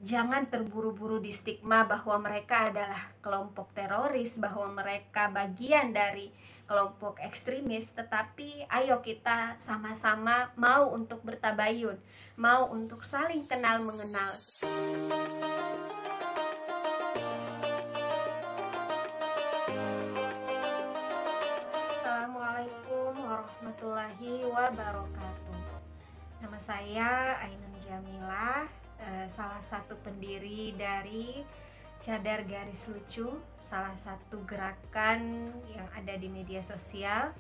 jangan terburu-buru di stigma bahwa mereka adalah kelompok teroris, bahwa mereka bagian dari kelompok ekstremis. Tetapi ayo kita sama-sama mau untuk bertabayun, mau untuk saling kenal mengenal. Assalamualaikum warahmatullahi wabarakatuh. Nama saya Ainun Jamilah, salah satu pendiri dari Cadar Garis Lucu, salah satu gerakan yang ada di media sosial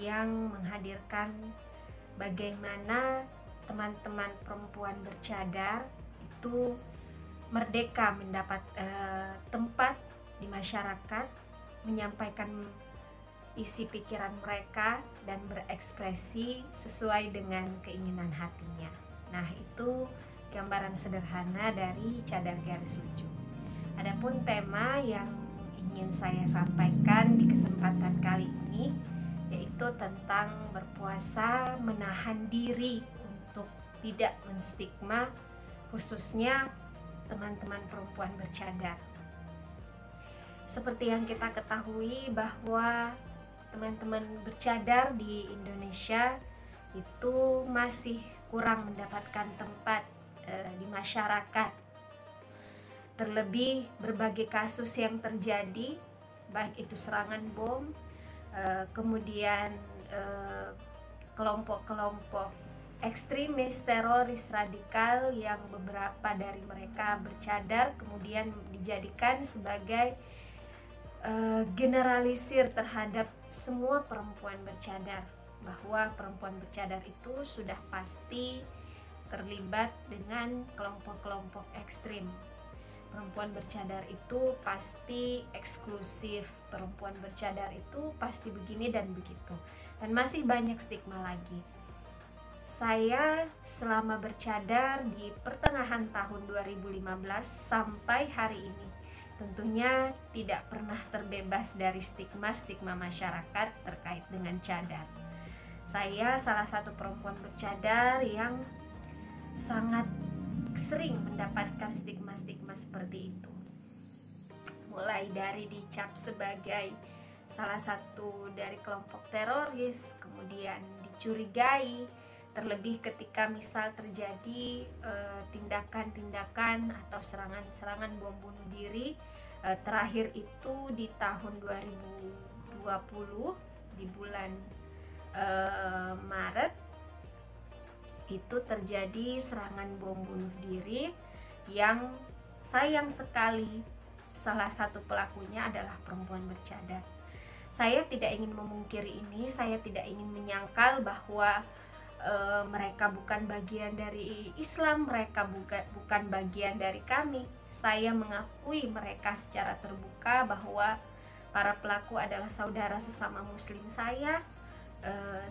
yang menghadirkan bagaimana teman-teman perempuan bercadar itu merdeka mendapat tempat di masyarakat, menyampaikan isi pikiran mereka dan berekspresi sesuai dengan keinginan hatinya. Nah, itu gambaran sederhana dari Cadar Garis Lucu. Adapun tema yang ingin saya sampaikan di kesempatan kali ini yaitu tentang berpuasa, menahan diri untuk tidak menstigma khususnya teman-teman perempuan bercadar. Seperti yang kita ketahui bahwa teman-teman bercadar di Indonesia itu masih kurang mendapatkan tempat di masyarakat. Terlebih berbagai kasus yang terjadi, baik itu serangan bom, kemudian kelompok-kelompok ekstremis, teroris, radikal yang beberapa dari mereka bercadar kemudian dijadikan sebagai generalisir terhadap semua perempuan bercadar, bahwa perempuan bercadar itu sudah pasti terlibat dengan kelompok-kelompok ekstrim. Perempuan bercadar itu pasti eksklusif, perempuan bercadar itu pasti begini dan begitu, dan masih banyak stigma lagi. Saya selama bercadar di pertengahan tahun 2015 sampai hari ini tentunya tidak pernah terbebas dari stigma-stigma masyarakat terkait dengan cadar. Saya salah satu perempuan bercadar yang sangat sering mendapatkan stigma-stigma seperti itu. Mulai dari dicap sebagai salah satu dari kelompok teroris, kemudian dicurigai, terlebih ketika misal terjadi tindakan-tindakan atau serangan-serangan bom bunuh diri. Terakhir itu di tahun 2020 di bulan Maret itu terjadi serangan bom bunuh diri yang sayang sekali salah satu pelakunya adalah perempuan bercadar. Saya tidak ingin memungkiri ini, saya tidak ingin menyangkal bahwa mereka bukan bagian dari Islam, mereka bukan bagian dari kami. Saya mengakui mereka secara terbuka bahwa para pelaku adalah saudara sesama muslim saya,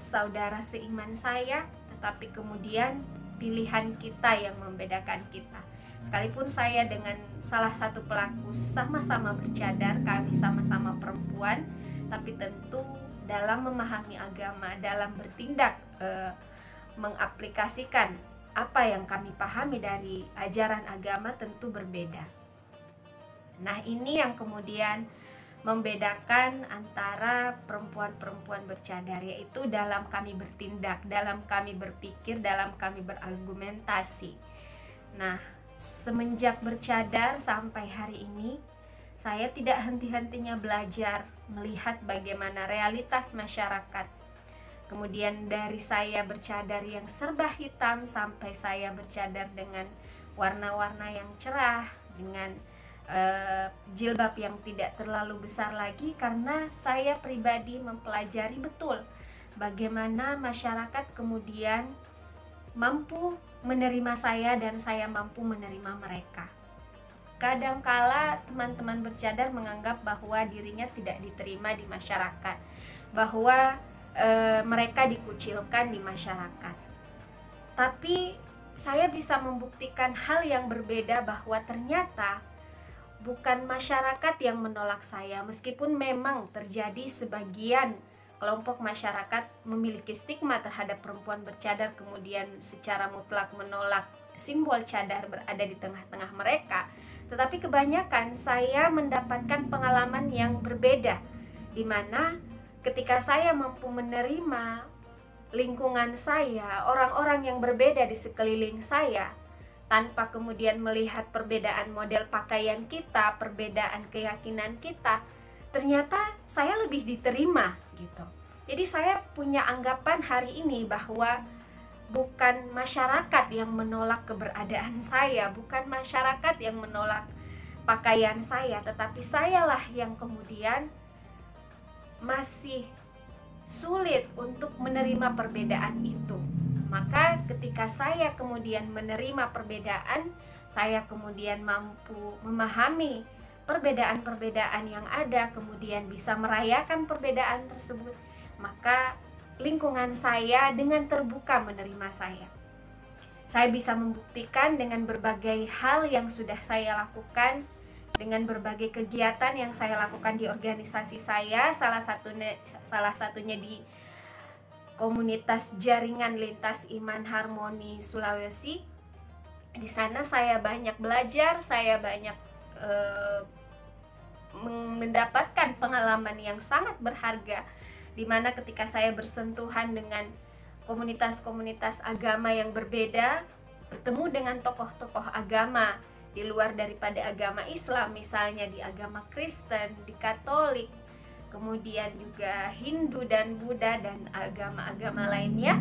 saudara seiman saya, tetapi kemudian pilihan kita yang membedakan kita. Sekalipun saya dengan salah satu pelaku sama-sama bercadar, kami sama-sama perempuan, tapi tentu dalam memahami agama, dalam bertindak mengaplikasikan apa yang kami pahami dari ajaran agama tentu berbeda. Nah, ini yang kemudian membedakan antara perempuan-perempuan bercadar, yaitu dalam kami bertindak, dalam kami berpikir, dalam kami berargumentasi. Nah, semenjak bercadar sampai hari ini, saya tidak henti-hentinya belajar melihat bagaimana realitas masyarakat. Kemudian dari saya bercadar yang serba hitam sampai saya bercadar dengan warna-warna yang cerah, dengan jilbab yang tidak terlalu besar lagi, karena saya pribadi mempelajari betul bagaimana masyarakat kemudian mampu menerima saya dan saya mampu menerima mereka. Kadangkala teman-teman bercadar menganggap bahwa dirinya tidak diterima di masyarakat, bahwa mereka dikucilkan di masyarakat. Tapi saya bisa membuktikan hal yang berbeda, bahwa ternyata bukan masyarakat yang menolak saya, meskipun memang terjadi sebagian kelompok masyarakat memiliki stigma terhadap perempuan bercadar, kemudian secara mutlak menolak simbol cadar berada di tengah-tengah mereka, tetapi kebanyakan saya mendapatkan pengalaman yang berbeda, di mana ketika saya mampu menerima lingkungan saya, orang-orang yang berbeda di sekeliling saya, tanpa kemudian melihat perbedaan model pakaian kita, perbedaan keyakinan kita, ternyata saya lebih diterima gitu. Jadi saya punya anggapan hari ini bahwa bukan masyarakat yang menolak keberadaan saya, bukan masyarakat yang menolak pakaian saya, tetapi sayalah yang kemudian masih sulit untuk menerima perbedaan itu. Maka ketika saya kemudian menerima perbedaan, saya kemudian mampu memahami perbedaan-perbedaan yang ada, kemudian bisa merayakan perbedaan tersebut, maka lingkungan saya dengan terbuka menerima saya. Saya bisa membuktikan dengan berbagai hal yang sudah saya lakukan, dengan berbagai kegiatan yang saya lakukan di organisasi saya, salah satunya di komunitas jaringan lintas iman harmoni Sulawesi. Di sana saya banyak belajar, saya banyak mendapatkan pengalaman yang sangat berharga, di mana ketika saya bersentuhan dengan komunitas-komunitas agama yang berbeda, bertemu dengan tokoh-tokoh agama di luar daripada agama Islam, misalnya di agama Kristen, di Katolik, kemudian juga Hindu dan Buddha dan agama-agama lainnya.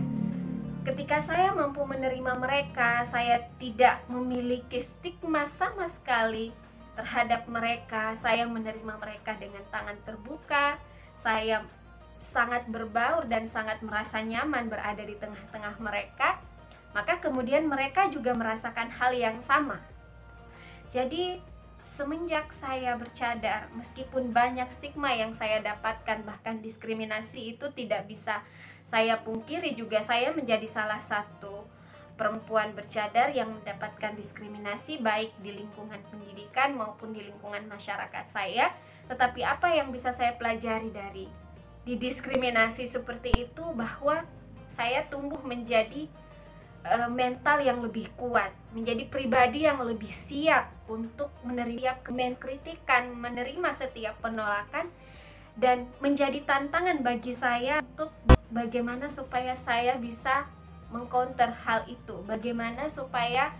Ketika saya mampu menerima mereka, saya tidak memiliki stigma sama sekali terhadap mereka. Saya menerima mereka dengan tangan terbuka. Saya sangat berbaur dan sangat merasa nyaman berada di tengah-tengah mereka. Maka kemudian mereka juga merasakan hal yang sama. Jadi semenjak saya bercadar, meskipun banyak stigma yang saya dapatkan, bahkan diskriminasi itu tidak bisa saya pungkiri, juga saya menjadi salah satu perempuan bercadar yang mendapatkan diskriminasi baik di lingkungan pendidikan maupun di lingkungan masyarakat saya. Tetapi apa yang bisa saya pelajari dari didiskriminasi seperti itu, bahwa saya tumbuh menjadi mental yang lebih kuat, menjadi pribadi yang lebih siap untuk menerima kritikan, menerima setiap penolakan, dan menjadi tantangan bagi saya untuk bagaimana supaya saya bisa mengcounter hal itu, bagaimana supaya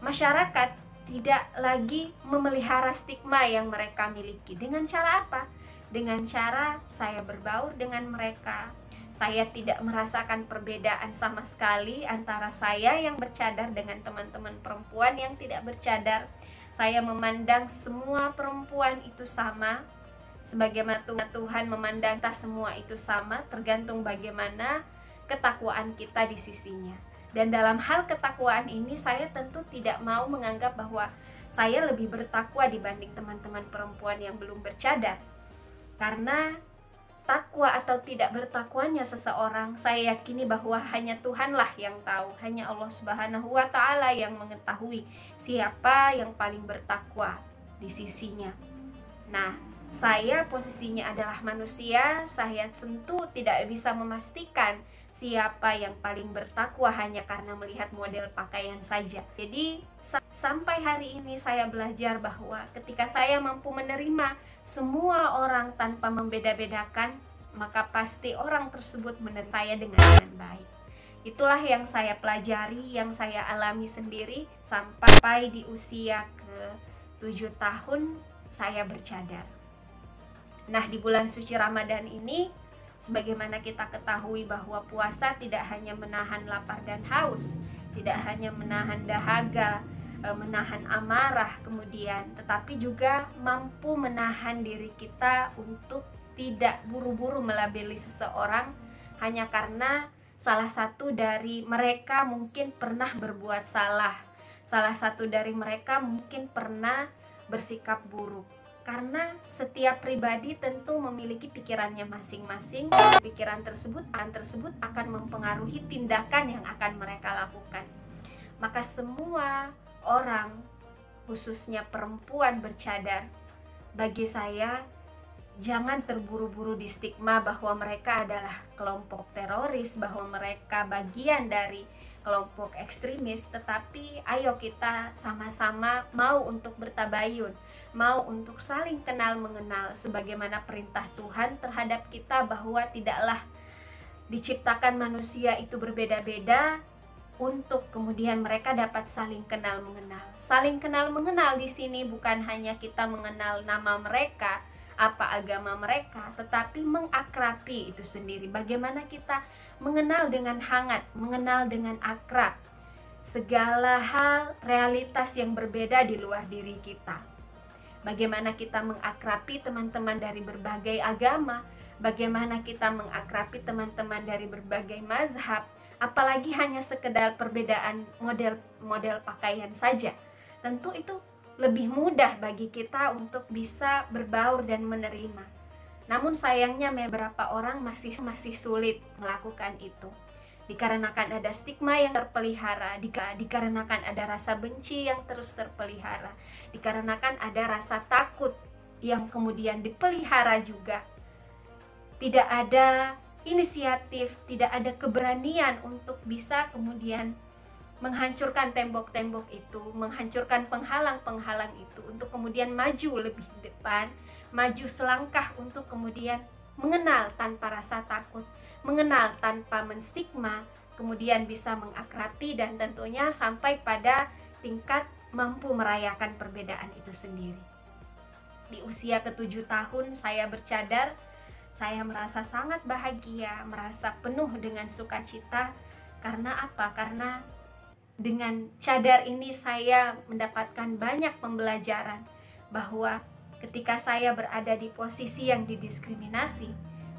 masyarakat tidak lagi memelihara stigma yang mereka miliki. Dengan cara apa? Dengan cara saya berbaur dengan mereka. Saya tidak merasakan perbedaan sama sekali antara saya yang bercadar dengan teman-teman perempuan yang tidak bercadar. Saya memandang semua perempuan itu sama, sebagaimana Tuhan memandang kita semua itu sama, tergantung bagaimana ketakwaan kita di sisinya. Dan dalam hal ketakwaan ini, saya tentu tidak mau menganggap bahwa saya lebih bertakwa dibanding teman-teman perempuan yang belum bercadar. Karena takwa atau tidak bertakwanya seseorang, saya yakini bahwa hanya Tuhanlah yang tahu, hanya Allah Subhanahu wa Ta'ala yang mengetahui siapa yang paling bertakwa di sisinya. Nah, saya posisinya adalah manusia, saya tentu tidak bisa memastikan siapa yang paling bertakwa hanya karena melihat model pakaian saja. Jadi sampai hari ini saya belajar bahwa ketika saya mampu menerima semua orang tanpa membeda-bedakan, maka pasti orang tersebut menerima saya dengan baik. Itulah yang saya pelajari, yang saya alami sendiri sampai di usia ke-7 tahun saya bercadar. Nah, di bulan suci Ramadan ini, sebagaimana kita ketahui bahwa puasa tidak hanya menahan lapar dan haus, tidak hanya menahan dahaga, menahan amarah kemudian, tetapi juga mampu menahan diri kita untuk tidak buru-buru melabeli seseorang hanya karena salah satu dari mereka mungkin pernah berbuat salah, salah satu dari mereka mungkin pernah bersikap buruk. Karena setiap pribadi tentu memiliki pikirannya masing-masing. Pikiran tersebut akan mempengaruhi tindakan yang akan mereka lakukan. Maka semua orang, khususnya perempuan bercadar, bagi saya jangan terburu-buru di stigma bahwa mereka adalah kelompok teroris, bahwa mereka bagian dari kelompok ekstremis. Tetapi ayo kita sama-sama mau untuk bertabayun, mau untuk saling kenal mengenal sebagaimana perintah Tuhan terhadap kita, bahwa tidaklah diciptakan manusia itu berbeda-beda untuk kemudian mereka dapat saling kenal mengenal. Saling kenal mengenal di sini bukan hanya kita mengenal nama mereka, apa agama mereka, tetapi mengakrabi itu sendiri. Bagaimana kita mengenal dengan hangat, mengenal dengan akrab segala hal realitas yang berbeda di luar diri kita. Bagaimana kita mengakrabi teman-teman dari berbagai agama, bagaimana kita mengakrabi teman-teman dari berbagai mazhab, apalagi hanya sekedar perbedaan model pakaian saja. Tentu itu lebih mudah bagi kita untuk bisa berbaur dan menerima. Namun sayangnya beberapa orang masih sulit melakukan itu. Dikarenakan ada stigma yang terpelihara, dikarenakan ada rasa benci yang terus terpelihara, dikarenakan ada rasa takut yang kemudian dipelihara juga. Tidak ada inisiatif, tidak ada keberanian untuk bisa kemudian menghancurkan tembok-tembok itu, menghancurkan penghalang-penghalang itu, untuk kemudian maju lebih depan, maju selangkah untuk kemudian mengenal tanpa rasa takut, mengenal tanpa menstigma, kemudian bisa mengakrabi dan tentunya sampai pada tingkat mampu merayakan perbedaan itu sendiri. Di usia ke-7 tahun saya bercadar, saya merasa sangat bahagia, merasa penuh dengan sukacita. Karena apa? Karena dengan cadar ini saya mendapatkan banyak pembelajaran bahwa ketika saya berada di posisi yang didiskriminasi,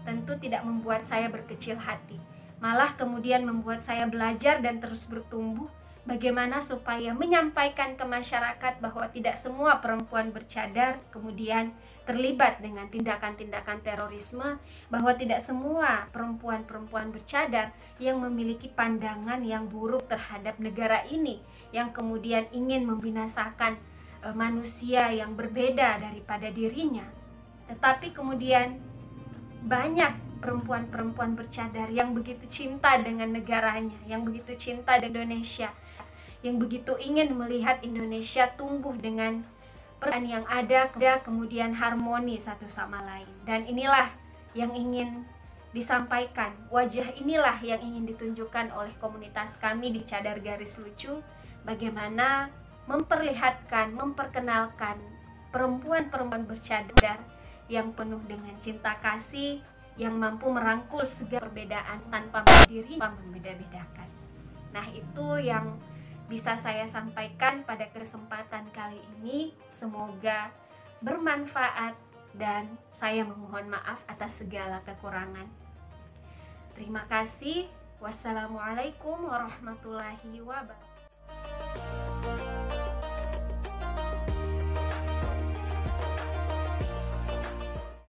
tentu tidak membuat saya berkecil hati, malah kemudian membuat saya belajar dan terus bertumbuh bagaimana supaya menyampaikan ke masyarakat bahwa tidak semua perempuan bercadar kemudian terlibat dengan tindakan-tindakan terorisme, bahwa tidak semua perempuan-perempuan bercadar yang memiliki pandangan yang buruk terhadap negara ini, yang kemudian ingin membinasakan manusia yang berbeda daripada dirinya. Tetapi kemudian banyak perempuan-perempuan bercadar yang begitu cinta dengan negaranya, yang begitu cinta dengan Indonesia, yang begitu ingin melihat Indonesia tumbuh dengan peran yang ada kemudian harmoni satu sama lain. Dan inilah yang ingin disampaikan, wajah inilah yang ingin ditunjukkan oleh komunitas kami di Cadar Garis Lucu, bagaimana memperlihatkan, memperkenalkan perempuan-perempuan bercadar yang penuh dengan cinta kasih, yang mampu merangkul segala perbedaan tanpa berdiri membeda-bedakan. Nah, itu yang bisa saya sampaikan pada kesempatan kali ini. Semoga bermanfaat dan saya memohon maaf atas segala kekurangan. Terima kasih. Wassalamualaikum warahmatullahi wabarakatuh.